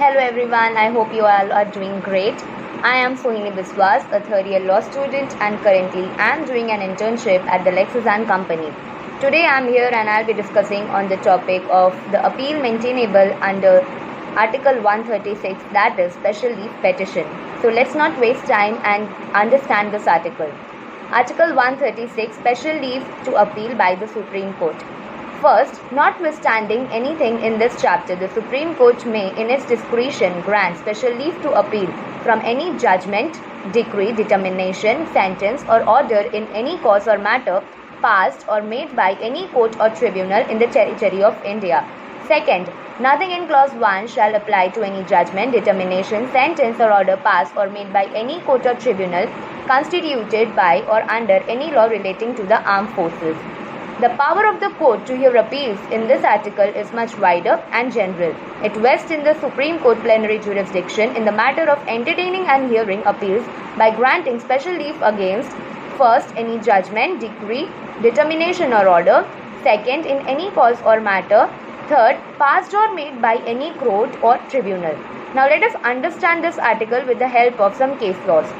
Hello everyone, I hope you all are doing great. I am Sohini Biswas, a third year law student, and currently I am doing an internship at the Lexis & Company. Today I am here and I'll be discussing on the topic of the appeal maintainable under Article 136, that is special leave petition. So let's not waste time and understand this article. Article 136, special leave to appeal by the Supreme Court. First, notwithstanding anything in this chapter, the Supreme Court may, in its discretion, grant special leave to appeal from any judgment, decree, determination, sentence, or order in any cause or matter passed or made by any court or tribunal in the territory of India. Second, nothing in Clause 1 shall apply to any judgment, determination, sentence, or order passed or made by any court or tribunal constituted by or under any law relating to the armed forces. The power of the court to hear appeals in this article is much wider and general. It vests in the Supreme Court plenary jurisdiction in the matter of entertaining and hearing appeals by granting special leave against, first, any judgment, decree, determination or order, second, in any cause or matter, third, passed or made by any court or tribunal. Now let us understand this article with the help of some case laws.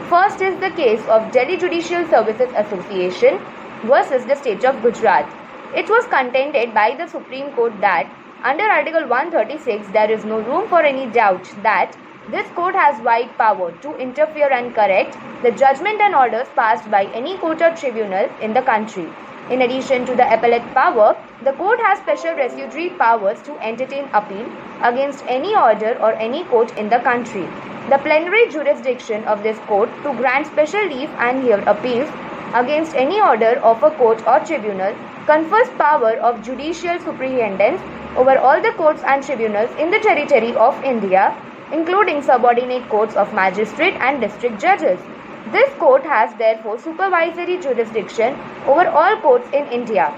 First is the case of Delhi Judicial Services Association versus the state of Gujarat. It was contended by the Supreme Court that under Article 136 there is no room for any doubt that this court has wide power to interfere and correct the judgment and orders passed by any court or tribunal in the country. In addition to the appellate power, the court has special residuary powers to entertain appeal against any order or any court in the country. The plenary jurisdiction of this court to grant special leave and hear appeals against any order of a court or tribunal confers power of judicial superintendence over all the courts and tribunals in the territory of India, including subordinate courts of magistrate and district judges. This court has therefore supervisory jurisdiction over all courts in India.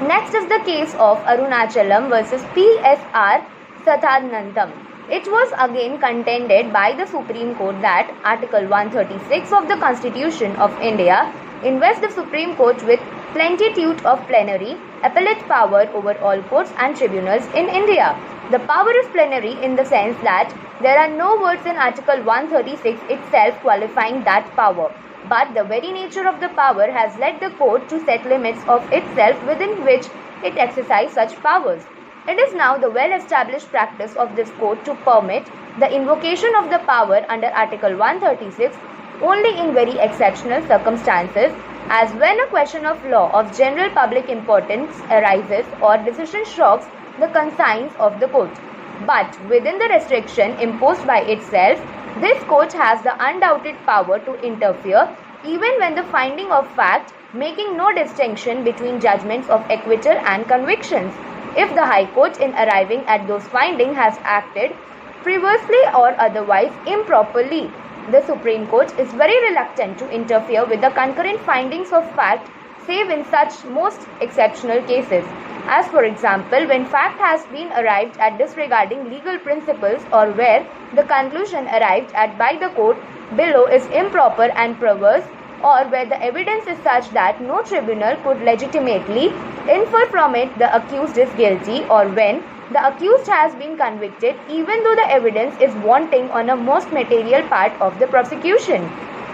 Next is the case of Arunachalam versus PSR Sathanantam. It was again contended by the Supreme Court that Article 136 of the Constitution of India invests the Supreme Court with plenitude of plenary appellate power over all courts and tribunals in India. The power is plenary in the sense that there are no words in Article 136 itself qualifying that power, but the very nature of the power has led the court to set limits of itself within which it exercises such powers. It is now the well-established practice of this court to permit the invocation of the power under Article 136 only in very exceptional circumstances, as when a question of law of general public importance arises or decision shocks the conscience of the court. But within the restriction imposed by itself, this court has the undoubted power to interfere even when the finding of fact making no distinction between judgments of acquittal and convictions, if the High Court in arriving at those findings has acted frivolously or otherwise improperly. The Supreme Court is very reluctant to interfere with the concurrent findings of fact save in such most exceptional cases, as for example when fact has been arrived at disregarding legal principles or where the conclusion arrived at by the court below is improper and perverse, or where the evidence is such that no tribunal could legitimately infer from it the accused is guilty, or when the accused has been convicted even though the evidence is wanting on a most material part of the prosecution.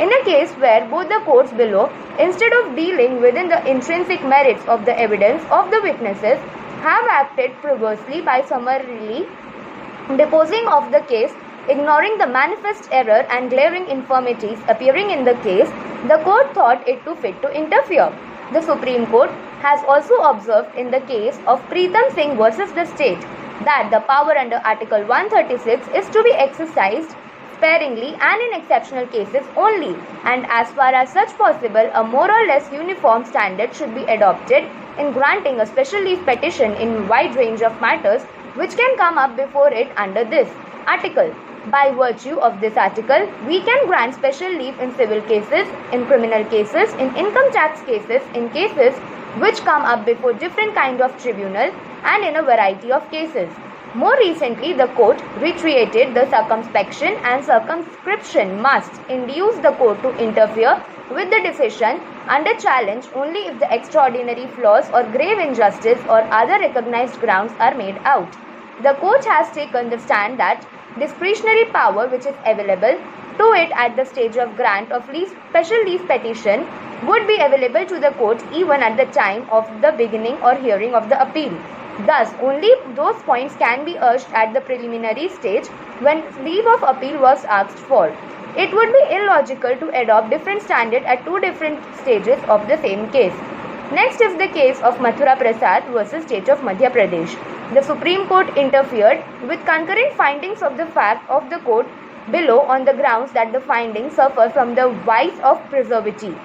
In a case where both the courts below, instead of dealing within the intrinsic merits of the evidence of the witnesses, have acted frivolously by summarily disposing of the case, ignoring the manifest error and glaring infirmities appearing in the case, the court thought it too fit to interfere. The Supreme Court has also observed in the case of Pritam Singh versus the state that the power under Article 136 is to be exercised sparingly and in exceptional cases only, and as far as such possible, a more or less uniform standard should be adopted in granting a special leave petition in wide range of matters which can come up before it under this article. By virtue of this article, we can grant special leave in civil cases, in criminal cases, in income tax cases, in cases which come up before different kind of tribunal, and in a variety of cases. More recently, the court reiterated the circumspection and circumscription must induce the court to interfere with the decision under challenge only if the extraordinary flaws or grave injustice or other recognized grounds are made out. The court has taken the stand that discretionary power which is available to it at the stage of grant of special leave petition would be available to the court even at the time of the beginning or hearing of the appeal. Thus, only those points can be urged at the preliminary stage when leave of appeal was asked for. It would be illogical to adopt different standards at two different stages of the same case. Next is the case of Mathura Prasad versus State of Madhya Pradesh. The Supreme Court interfered with concurrent findings of the fact of the court below on the grounds that the findings suffer from the vice of preservity.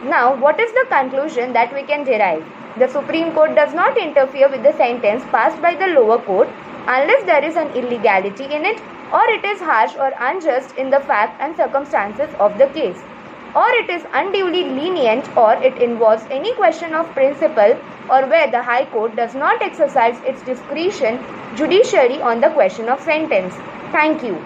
Now, what is the conclusion that we can derive? The Supreme Court does not interfere with the sentence passed by the lower court unless there is an illegality in it, or it is harsh or unjust in the fact and circumstances of the case, or it is unduly lenient, or it involves any question of principle, or where the High Court does not exercise its discretion judicially on the question of sentence. Thank you.